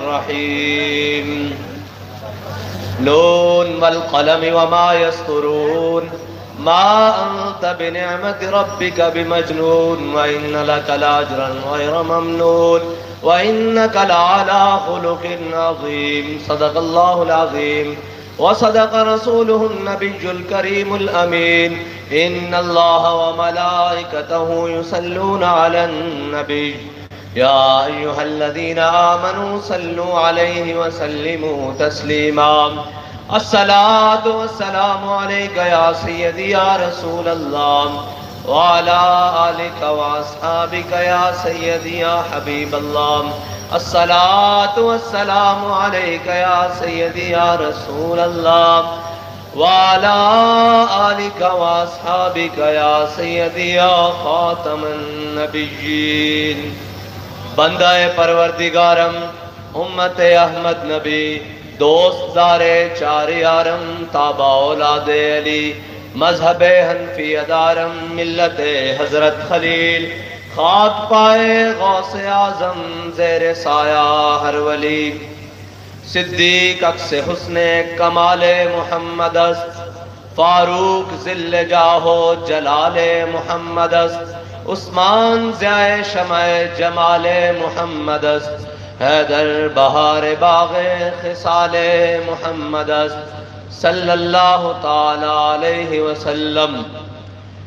الرحيم نون والقلم وما يسطرون ما أنت بنعمة ربك بمجنون وإن لك لأجرا غير ممنون وإنك لعلى خلق عظيم صدق الله العظيم وصدق رسوله النبي الكريم الأمين إن الله وملائكته يصلون على النبي يا أيها الذين آمنوا صلوا عليه وسلموا تسليما الصلاة والسلام عليك يا سيدي يا رسول الله وعلى آلك وأصحابك يا سيدي يا حبيب الله الصلاة والسلام عليك يا سيدي يا رسول الله وعلى آلك وأصحابك يا سيدي يا خاتم النبيين بندہ پروردگارم امت احمد نبی دوست دار چار یارم تابع اولاد علی مذہب حنفی دارم ملت حضرت خلیل خاک پائے غوث اعظم زیر سایہ ہر ولی صدیق عکس حسن کمال محمد است فاروق ذل جاہو جلال محمد است عثمان ضیاء شمع جمال محمد است حیدر بہار باغ خصال محمد است صلی اللہ تعالی علیہ وسلم۔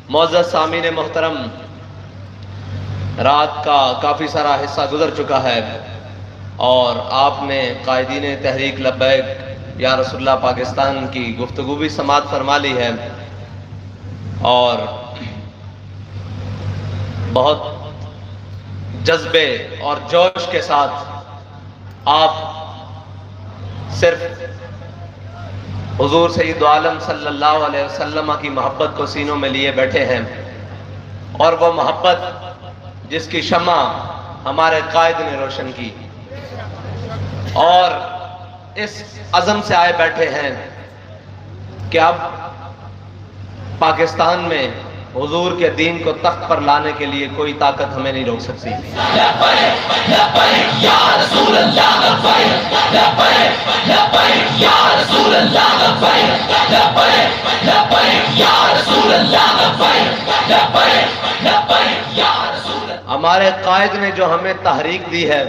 معزز سامعین محترم، رات کا کافی سارا حصہ گزر چکا ہے اور آپ نے قائدین تحریک لبیک یا رسول اللہ پاکستان کی گفتگو بھی سماعت فرما لی ہے اور بہت جذبے اور جوش کے ساتھ آپ صرف حضور سید عالم صلی اللہ علیہ وسلم کی محبت کو سینوں میں لیے بیٹھے ہیں اور وہ محبت جس کی شمع ہمارے قائد نے روشن کی اور اس عزم سے آئے بیٹھے ہیں کہ اب پاکستان میں حضور کے دین کو تخت پر لانے کے لیے کوئی طاقت ہمیں نہیں روک سکتی۔ ہمارے قائد نے جو ہمیں تحریک دی ہے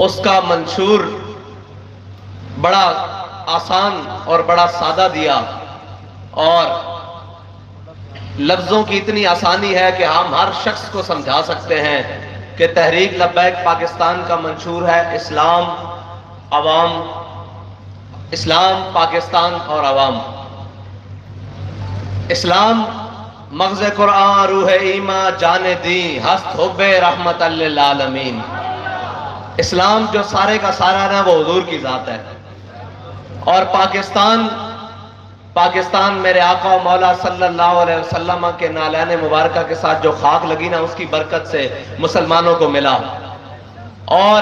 اس کا منشور بڑا آسان اور بڑا سادہ دیا اور لفظوں کی اتنی آسانی ہے کہ ہم ہر شخص کو سمجھا سکتے ہیں کہ تحریک لبیک پاکستان کا منشور ہے اسلام، عوام، اسلام، پاکستان اور عوام۔ اسلام مغز قرآن، روح ایمان، جان دین، ہست حب رحمت للعالمین۔ اسلام جو سارے کا سارا ہے وہ حضور کی ذات ہے اور پاکستان میرے آقا و مولا صلی اللہ علیہ وسلم کے نالین مبارکہ کے ساتھ جو خاک لگی نا اس کی برکت سے مسلمانوں کو ملا اور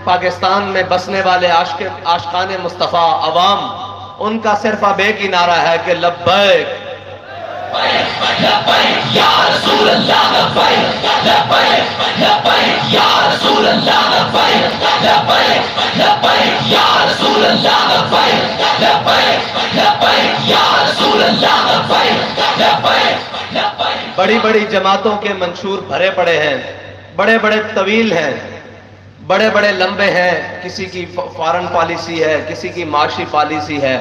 پاکستان میں بسنے والے عاشقان مصطفیٰ عوام ان کا صرف اب ایک ہی نعرہ ہے کہ لبیک یا رسول اللہ لبیک لبیک یا رسول اللہ لبیک لبیک لبیک یا رسول اللہ لبیک لبیک لبیک یا رسول اللہ لبیک لبیک لبیک۔ بڑی بڑی جماعتوں کے منشور بھرے پڑے ہیں، بڑے بڑے طویل ہیں، بڑے بڑے لمبے ہیں، کسی کی فارن پالیسی ہے، کسی کی معاشی پالیسی ہے،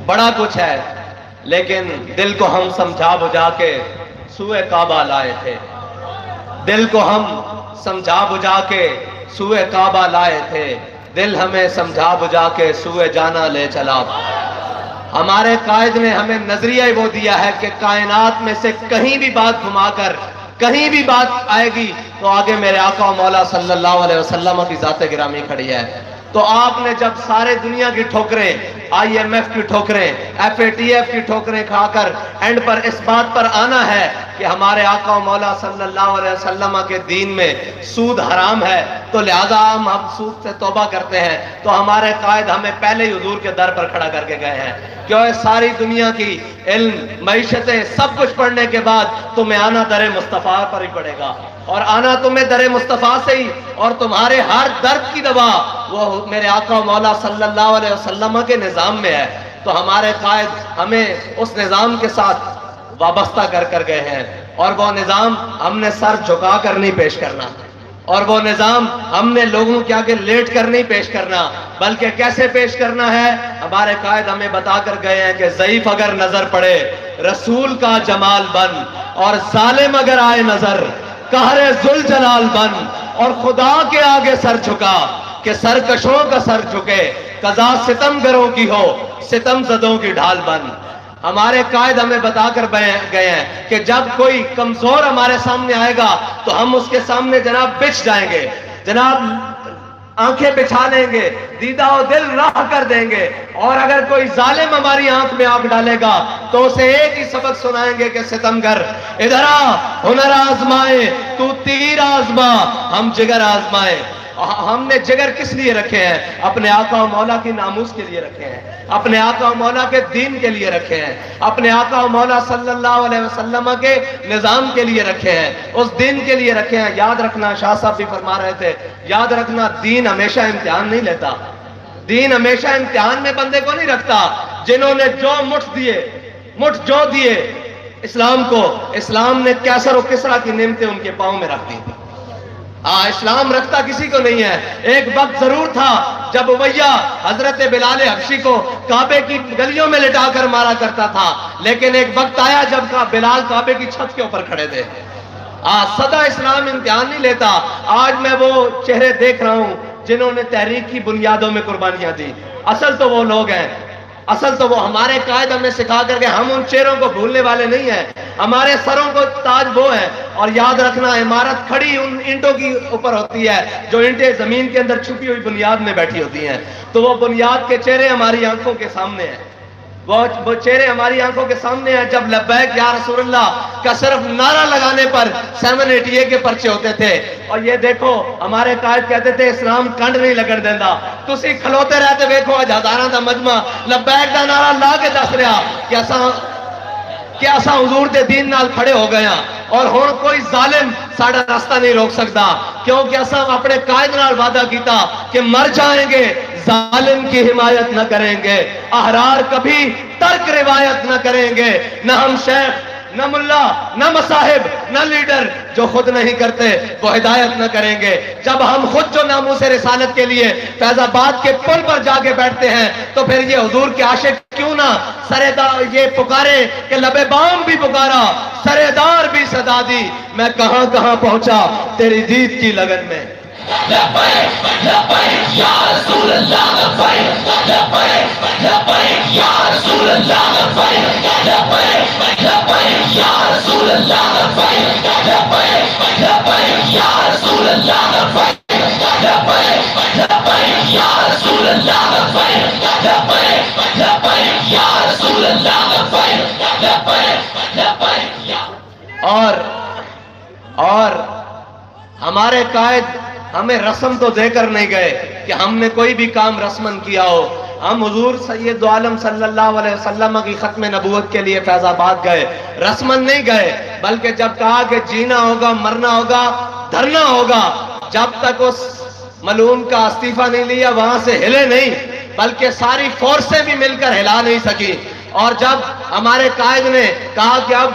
بڑا کچھ ہے، لیکن دل کو ہم سمجھا بجھا کے سوئے کعبہ لائے تھے، دل کو ہم سمجھا بجھا کے سوئے کعبہ لائے تھے، دل ہمیں سمجھا بجھا کے سوئے جانا لے چلا۔ ہمارے قائد نے ہمیں نظریہ وہ دیا ہے کہ کائنات میں سے کہیں بھی بات گھما کر کہیں بھی بات آئے گی تو آگے میرے آقا و مولا صلی اللہ علیہ وسلم کی ذات گرامی کھڑی ہے۔ تو آپ نے جب سارے دنیا کی ٹھوکریں، IMF کی ٹھوکریں، FATF کی ٹھوکریں کھا کر اینڈ پر اس بات پر آنا ہے کہ ہمارے آقا و مولا صلی اللہ علیہ وسلم کے دین میں سود حرام ہے تو لہذا ہم سود سے توبہ کرتے ہیں، تو ہمارے قائد ہمیں پہلے ہی حضور کے در پر کھڑا کر کے گئے ہیں کہ ساری دنیا کی علم، معیشتیں، سب کچھ پڑھنے کے بعد تمہیں آنا در مصطفیٰ پر ہی پڑے گا۔ اور آنا تمہیں در مصطفیٰ سے ہی، اور تمہارے ہر درد کی دوا وہ میرے آقا و مولا صلی اللہ علیہ وسلم کے نظام میں ہے۔ تو ہمارے قائد ہمیں اس نظام کے ساتھ وابستہ کر گئے ہیں، اور وہ نظام ہم نے سر جھکا کر نہیں پیش کرنا، اور وہ نظام ہم نے لوگوں کے آگے لیٹ کر نہیں پیش کرنا، بلکہ کیسے پیش کرنا ہے؟ ہمارے قائد ہمیں بتا کر گئے ہیں کہ ضعیف اگر نظر پڑے رسول کا جمال بن، اور ظالم اگر آئے نظر قہر ذوالجلال بن، اور خدا کے آگے سر جھکا کہ سرکشوں کا سر جھکے، قضا ستم گروں کی ہو ستم زدوں کی ڈھال بن۔ ہمارے قائد ہمیں بتا کر گئے ہیں کہ جب کوئی کمزور ہمارے سامنے آئے گا تو ہم اس کے سامنے جناب بچھ جائیں گے، جناب آنکھیں بچھا لیں گے، دیدہ و دل راہ کر دیں گے، اور اگر کوئی ظالم ہماری آنکھ میں آنکھ ڈالے گا تو اسے ایک ہی سبق سنائیں گے کہ ستمگر ادھر آ، ہنر آزمائے تو تیر آزما، ہم جگر آزمائے۔ ہم نے جگر کس لیے رکھے ہیں؟ اپنے آقا و مولا کی ناموس کے لیے رکھے ہیں، اپنے آقا و مولا کے دین کے لیے رکھے ہیں، اپنے آقا و مولا صلی اللہ علیہ وسلم کے نظام کے لیے رکھے ہیں، اس دین کے لیے رکھے ہیں۔ یاد رکھنا، شاہ صاحب بھی فرما رہے تھے، یاد رکھنا دین ہمیشہ امتحان نہیں لیتا، دین ہمیشہ امتحان میں بندے کو نہیں رکھتا۔ جنہوں نے جو مٹھ جو دیے اسلام کو، اسلام نے کیسر و کسرا کی نعمتیں ان کے پاؤں میں رکھ دی۔ اسلام رکھتا کسی کو نہیں ہے۔ ایک وقت ضرور تھا جب امیہ حضرت بلال حبشی کو کعبے کی گلیوں میں لٹا کر مارا کرتا تھا، لیکن ایک وقت آیا جب بلال کعبے کی چھت کے اوپر کھڑے تھے۔ سدا اسلام امتحان نہیں لیتا۔ آج میں وہ چہرے دیکھ رہا ہوں جنہوں نے تحریک کی بنیادوں میں قربانیاں دی، اصل تو وہ لوگ ہیں، اصل تو وہ ہمارے قائد ہمیں سکھا کر کے، ہم ان چہروں کو بھولنے والے نہیں ہیں، ہمارے سروں کو تاج وہ ہے۔ اور یاد رکھنا، عمارت کھڑی ان اینٹوں کی اوپر ہوتی ہے جو اینٹیں زمین کے اندر چھپی ہوئی بنیاد میں بیٹھی ہوتی ہیں، تو وہ بنیاد کے چہرے ہماری آنکھوں کے سامنے ہیں، وہ چہرے ہماری آنکھوں کے سامنے ہیں۔ جب لبیک یا رسول اللہ کا صرف نعرہ لگانے پر 788 کے پرچے ہوتے تھے، اور یہ دیکھو ہمارے قائد کہتے تھے اسلام کنڈ نہیں لگن دینا، تسی کھلوتے رہتے دیکھو اج ہزاراں دا مجمع لبیک دا نعرہ لا کے دس رہا کہ اساں حضور دے دین نال کھڑے ہو گئے ہیں، اور ہن کوئی ظالم ساڈا راستہ نہیں روک سکتا، کیونکہ اساں اپنے قائد نال وعدہ کیتا کہ مر جائیں گے ظالم کی حمایت نہ کریں گے، احرار کبھی ترک روایت نہ کریں گے، نہ ہم شیخ نہ ملا نہ مصاحب نہ لیڈر جو خود نہیں کرتے وہ ہدایت نہ کریں گے۔ جب ہم خود جو ناموس رسالت کے لیے فیض آباد کے پل پر جا کے بیٹھتے ہیں تو پھر یہ حضور کے عاشق کیوں نہ سردار یہ پکارے کہ لب بام بھی پکارا سردار بھی صدا دی، میں کہاں کہاں پہنچا تیری دید کی لگن میں۔ لبیک لبیک یا رسول اللہ، لبیک لبیک لبیک یا رسول اللہ، لبیک لبیک لبیک یا رسول اللہ، لبیک لبیک لبیک یا رسول اللہ، لبیک لبیک لبیک یا رسول اللہ، لبیک لبیک لبیک یا رسول اللہ، لبیک لبیک لبیک یا۔ اور ہمارے قائد ہمیں رسم تو دے کر نہیں گئے کہ ہم نے کوئی بھی کام رسمن کیا ہو۔ ہم حضور سید عالم صلی اللہ علیہ وسلم کی ختم نبوت کے لیے فیض آباد گئے، رسمن نہیں گئے، بلکہ جب کہا کہ جینا ہوگا مرنا ہوگا دھرنا ہوگا، جب تک اس ملعون کا استعفیٰ نہیں لیا وہاں سے ہلے نہیں، بلکہ ساری فورسیں بھی مل کر ہلا نہیں سکی۔ اور جب ہمارے قائد نے کہا کہ اب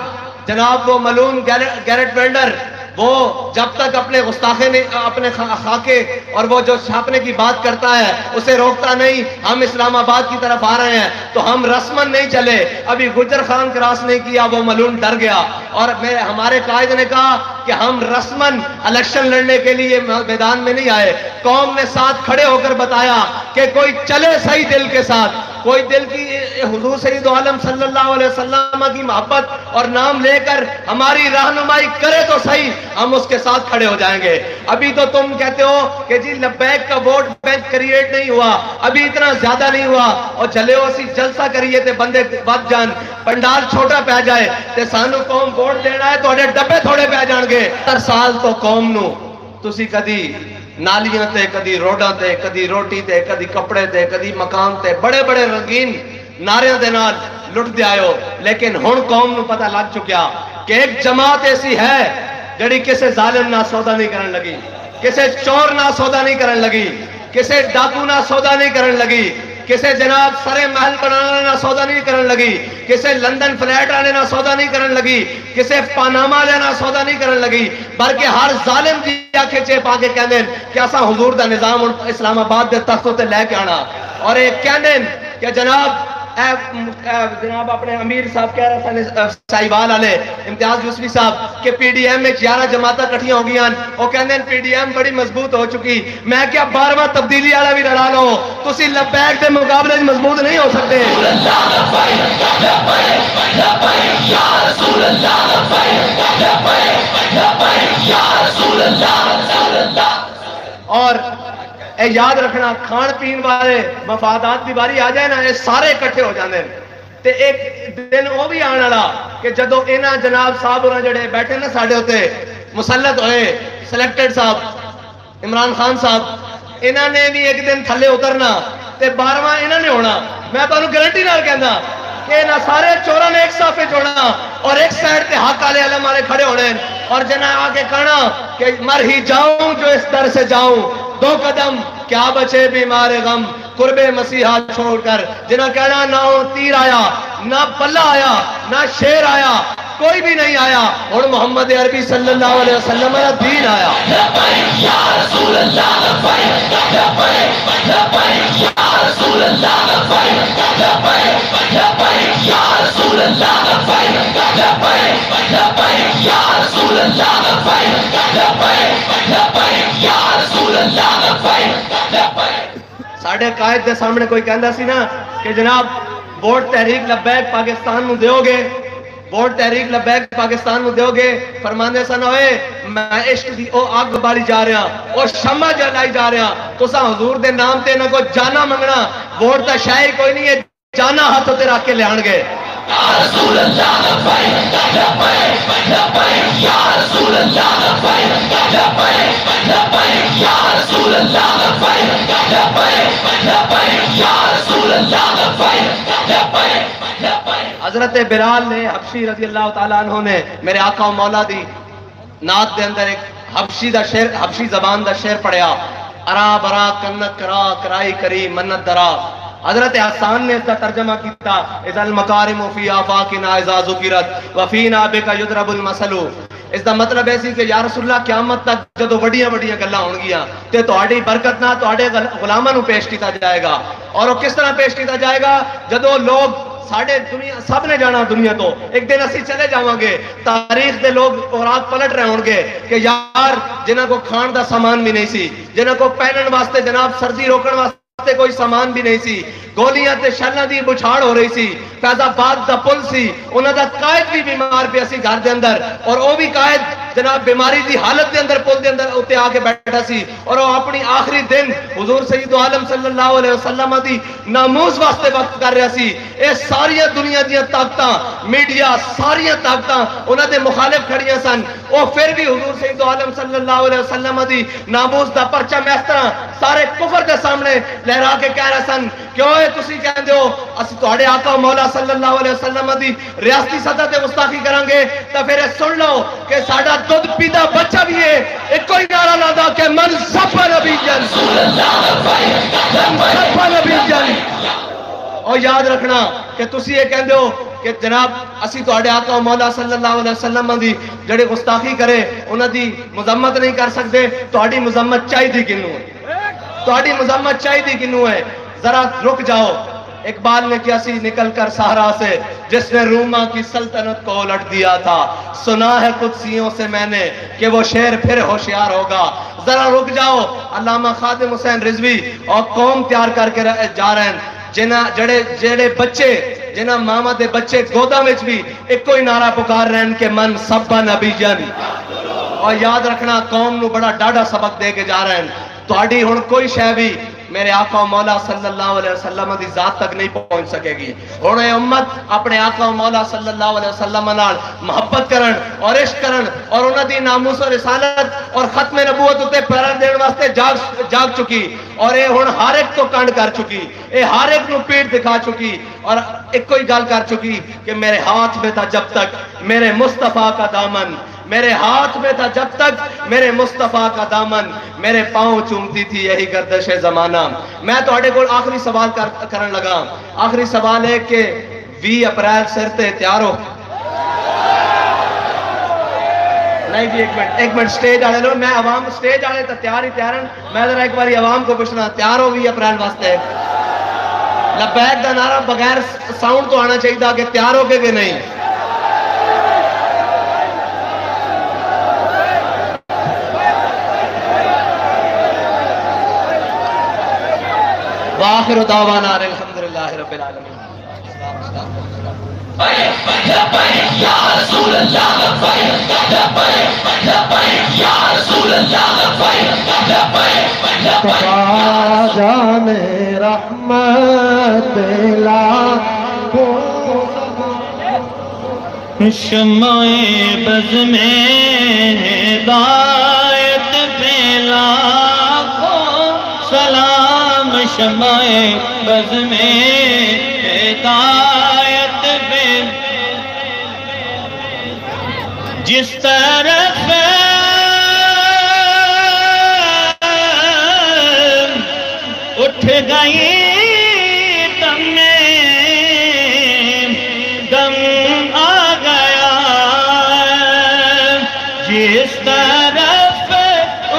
جناب وہ ملعون گیرٹ ویلڈر وہ جب تک اپنے گستاخے نے اپنے خاکے اور وہ جو چھاپنے کی بات کرتا ہے اسے روکتا نہیں، ہم اسلام آباد کی طرف آ رہے ہیں، تو ہم رسمن نہیں چلے، ابھی گجر خان کراس نہیں کیا وہ ملعون ڈر گیا۔ اور ہمارے قائد نے کہا کہ ہم رسمن الیکشن لڑنے کے لیے میدان میں نہیں آئے، قوم نے ساتھ کھڑے ہو کر بتایا کہ کوئی چلے صحیح دل کے ساتھ، کوئی دل کی حضور سید عالم صلی اللہ علیہ وسلم کی محبت اور نام لے کر ہماری رہنمائی کرے تو صحیح، ہم اس کے ساتھ کھڑے ہو جائیں گے۔ ابھی تو تم کہتے ہو کہ جی لبیک کا ووٹ بینک کریٹ نہیں ہوا، ابھی اتنا زیادہ نہیں ہوا، اور چلے ہو اسی جلسہ کریے تے بندے بد جان پنڈال چھوٹا پہ جائے تے سانو قوم ووٹ دینا ہے تو ڈبے تھوڑے پہ جان گے۔ 70 سال تو قوم نو تسی کدی نالیاں تے کدی روڈاں تے کدی روٹی تے کدی کپڑے تے کدی مکان تے بڑے بڑے رنگین نعرے دے نال لٹ دے آئے ہو، لیکن ہن قوم نو پتہ لگ چکیا کہ ایک جماعت ایسی ہے جڑی کسے ظالم نہ سودا نہیں کرن لگی، کسے چور نہ سودا نہیں کرن لگی، کسے ڈاکو نہ سودا نہیں کرن لگی، کسے جناب سرے محل بنانے نہ سودا نہیں کرن لگی، کسے لندن فلیٹ آنے نہ سودا نہیں کرن لگی، کسے پاناما لینا سودا نہیں کرن لگی، بلکہ ہر ظالم دی آنکھیں چیپ آ کے کہندے کہ اسا حضور دا نظام اسلام آباد دے تختوں تے لے کے آنا، اور ایک کہندے کہ جناب اپنے امیر صاحب کہہ رہا تھا سائیوال والے امتیاز یوسفی صاحب کہ پی ڈی ایم میں 11 جماعتیں کٹھیاں ہو گیا، وہ کہندے پی ڈی ایم بڑی مضبوط ہو چکی، میں کیا 12واں تبدیلی والا بھی لڑا لو، تسی لبیک دے مقابلے مضبوط نہیں ہو سکتے۔ اور اے یاد رکھنا کھان پین والے مفادات دی باری آ جائے نا، یہ سارے اکٹھے ہو جاندے تے ایک دن وہ بھی آنے والا کہ جدو انہاں جناب صاحب اور جڑے بیٹھے نا ساڈے ہوتے مسلط ہوئے سلیکٹڈ صاحب عمران خان صاحب، انہاں نے بھی ایک دن تھلے اترنا تے 12واں انہاں نے ہونا، میں تانوں گارنٹی نال کہندا کہ نہ سارے چوراں نے ایک صافے جوڑنا اور ایک سائڈ تے حق والے علم والے کھڑے ہونے اور جناب آگے کہنا کہ مر ہی جاؤں جو اس در سے جاؤں، 2 قدم کیا بچے بیمار غم قرب مسیحا چھوڑ کر، جنہاں کہنا نہ تیر آیا نہ بلہ آیا نہ شیر آیا، کوئی بھی نہیں آیا، اور محمد عربی صلی اللہ علیہ وسلم کا دین آیا۔ لبیک یا رسول اللہ، لبیک لبیک لبیک یا رسول اللہ، لبیک لبیک لبیک یا رسول اللہ، لبیک لبیک لبیک یا رسول اللہ، لبیک لبیک لبیک یا رسول اللہ، لبیک لبیک۔ ساڑھے قائد دے سامنے کوئی کہندا سی نا کہ جناب ووٹ تحریک لبیک پاکستان نو دیو گے، ووٹ تحریک لبیک پاکستان نو دیو گے، فرماندے سن ہوئے میں عشق دی او آگ بالی جا رہا، او شمع جلائی جا رہا، تو سا حضور دے نام تے نہ کوئی جانا منگنا، ووٹ تا شاہی کوئی نہیں ہے، جانا ہاتھوں تے رکھ کے لے آن گے۔ یا رسول اللہ، لبیک لبیک لبیک یا رسول اللہ، لبیک لبیک لبیک یا رسول اللہ، لبیک لبیک لبیک یا رسول اللہ، لبیک لبیک لبیک۔ حضرت بلال نے حبشی رضی اللہ تعالیٰ عنہ نے میرے آقا و مولا دی نعت دے اندر ایک حبشی زبان دا شعر پڑھیا، ارا برا کنت کرا کرائی کری منت درا۔ حضرت حسان نے اس کا ترجمہ کیتا، اذا المکارم فی آفاقنا اذا ذکرت وفینا بک یضرب المثل۔ اس دا مطلب ایسی کہ یا رسول اللہ قیامت تک جدو بڑیاں بڑیاں گلاں ہون گیاں تے تہاڈی برکت نہ تہاڈے غلاماں نو پیش کیتا جائے گا، اور وہ کس طرح پیش کیتا جائے گا؟ جدو لوگ ساڑھے دنیا سب نے جانا دنیا تو ایک دن اسی چلے جاؤں گے، تاریخ دے لوگ اوراق پلٹ رہے ہوں گے کہ یار جنہاں کو کھان دا سامان بھی نہیں سی، جنہاں کو پہنن واسطے جناب سردی روکن واسطے کوئی سامان بھی نہیں سی، گولیاں تے شلہ دی بچھاڑ ہو رہی سی، فیض آباد دا پل سی، انہاں دا قائد بھی بیمار پہ اسی گھر دے اندر، اور وہ بھی قائد جناب بیماری دی حالت دے اندر پل دے اندر اتے آ کے بیٹھا سی، اور وہ اپنی آخری دن حضور سید عالم صلی اللہ علیہ وسلم دی ناموز واسطے وقت کر رہا سی۔ اے ساریاں دنیا دیاں طاقتاں، میڈیا ساریاں طاقتاں انہاں دے مخالف کھڑیاں سن، وہ پھر بھی حضور سید عالم صلی اللہ علیہ وسلم دی ناموز دا پرچم اس طرح سارے کفر دے سامنے لہرا کے کہہ رہے سن کہ اوے تسی کہندے ہو اسی تہاڈے آقا مولا صلی اللہ علیہ وسلم دی ریاستی سطح تے گستاخی کران گے، تے پھر سن لو کہ ساڈا دودھ پیتا بچہ بھی ہے ایک کوئی نعرہ لادا کہ من سب نبی جن، سب نبی جن۔ اور یاد رکھنا کہ تسی یہ کہندے ہو کہ جناب اسی تہاڈے آقا مولا صلی اللہ علیہ وسلم دی جڑے گستاخی کرے انہاں دی مذمت نہیں کر سکتے، تہاڈی مذمت چاہیے کنوں ہے، تہاڈی مذمت چاہیے کنوں ہے؟ ذرا رک جاؤ، اقبال نے کیا سی نکل کر صحرا سے جس نے روما کی سلطنت کو الٹ دیا تھا، سنا ہے قدسیوں سے میں نے کہ وہ شیر پھر ہوشیار ہوگا۔ ذرا رک جاؤ، علامہ خادم حسین رضوی اور قوم تیار کر کے جا رہے ہیں، جڑے بچے جنہ ماما دے بچے گودا میں بھی ایک کوئی نعرہ پکار رہے ہیں کہ من سبا نبی جن۔ اور یاد رکھنا قوم نو بڑا ڈاڈا سبق دے کے جا رہے ہیں، تہاڈی ہن کوئی شے بھی میرے آقا و مولا صلی اللہ علیہ وسلم دی ذات تک نہیں پہنچ سکے گی۔ ہن اے امت اپنے آقا و مولا صلی اللہ علیہ وسلم نال محبت کرن اور عشق کرن اور انہاں دی ناموس و رسالت اور ختم نبوت اتے پیرا دین واسطے جاگ چکی، اور اے ہن ہر ایک تو کنڈ کر چکی، اے ہر ایک نو پیٹ دکھا چکی، اور ایک کوئی گل کر چکی کہ میرے ہاتھ میں تھا جب تک میرے مصطفیٰ کا دامن، میرے ہاتھ میں تھا جب تک میرے مصطفیٰ کا دامن، میرے پاؤں چومتی تھی یہی گردش زمانہ۔ میں تو اٹھے کو آخری سوال کرن لگا۔ آخری سوال ہے کہ 20 اپریل سر تے تیار ہو؟ نہیں جی ایک منٹ سٹیج آلے لو، میں عوام سٹیج آلے تا تیار ہی تیارن، میں ذرا ایک باری عوام کو پوچھنا تیار ہو 20 اپریل واسطے؟ لبیک دا نعرہ بغیر ساؤنڈ تو آنا چاہیے تھا کہ تیار ہو کہ نہیں؟ وآخر دعوانا الحمدللہ رب العالمین۔ یا رسول اللہ لبیک لبیک لبیک یا رسول اللہ لبیک لبیک لبیک جان رحمت شمع بز میں ہدایت پہ لاکھوں سلام، شمع بز میں ہدایت پہ جس طرف اٹھ گئی دم آ گیا، جس طرف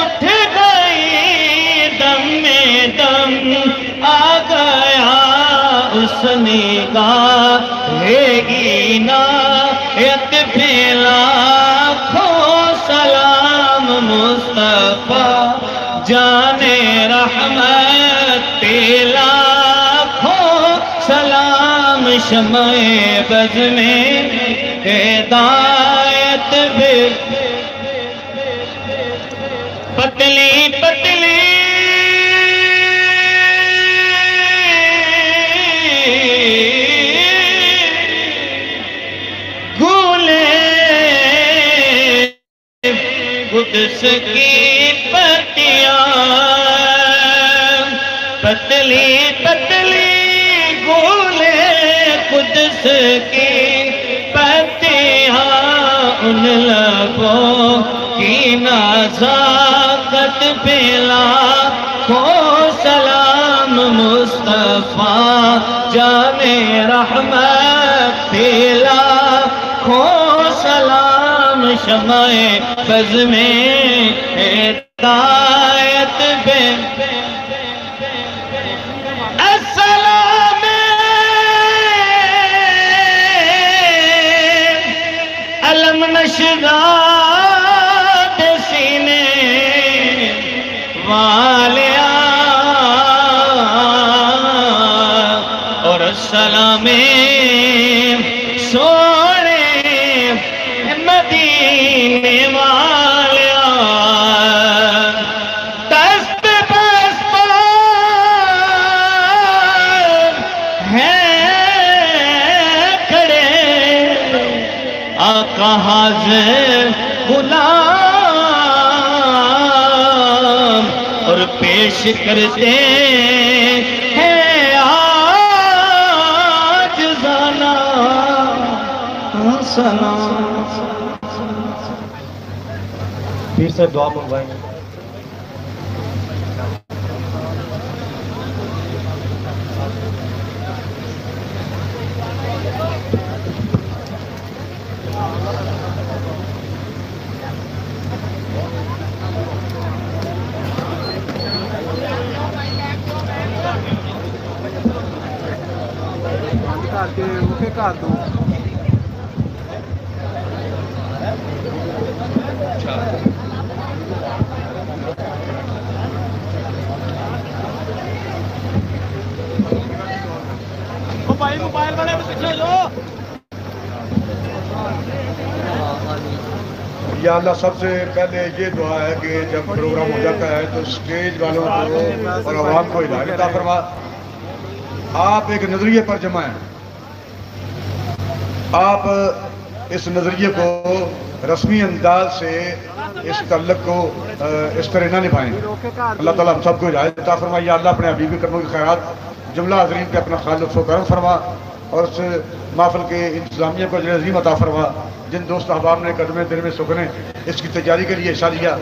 اٹھ گئی دم آ گیا، اس نگاہ عنایت پہ لاکھوں سلام، مصطفیٰ جان رحمت پہ لاکھوں سلام، شمع بز میں ہدایت پہ پتلی پتلی قدس کی پتیاں، پتلی پتلی گولے قدس کی پتیاں، ان لبوں کی نزاکت پہ لاکھوں سلام، مصطفیٰ جان رحمت پہ لاکھوں سلام، شمع بز میں ہدایت پہ السلام علم نشداد سینے والیا، اور السلام سونے مدینے والیا، دست بست ہیں کھڑے آقا حاضر غلام، اور پیش کرتے ہیں آج زانا سلام۔ پھر سے دعا منگوائیں گے۔ موبائل والے پیچھے لو۔ یا اللہ سب سے پہلے یہ دعا ہے کہ جب پروگرام ہو جاتا ہے تو اسٹیج والوں کو اور عوام کو ہدایت عطا فرما۔ آپ ایک نظریے پر جمع ہیں، آپ اس نظریے کو رسمی انداز سے اس تعلق کو اس طرح نہ نبھائیں۔ اللہ تعالیٰ ہم سب کو ہدایت عطا فرما۔ یا اللہ اپنے حبیب کرموں کی خیرات جملہ حاضرین پہ اپنا خالص و کرم فرما، اور اس محفل کے انتظامیہ کو اجر عظیم عطا فرما۔ جن دوست احباب نے قدم دل میں سکنے اس کی تیاری کے لیے حصہ لیا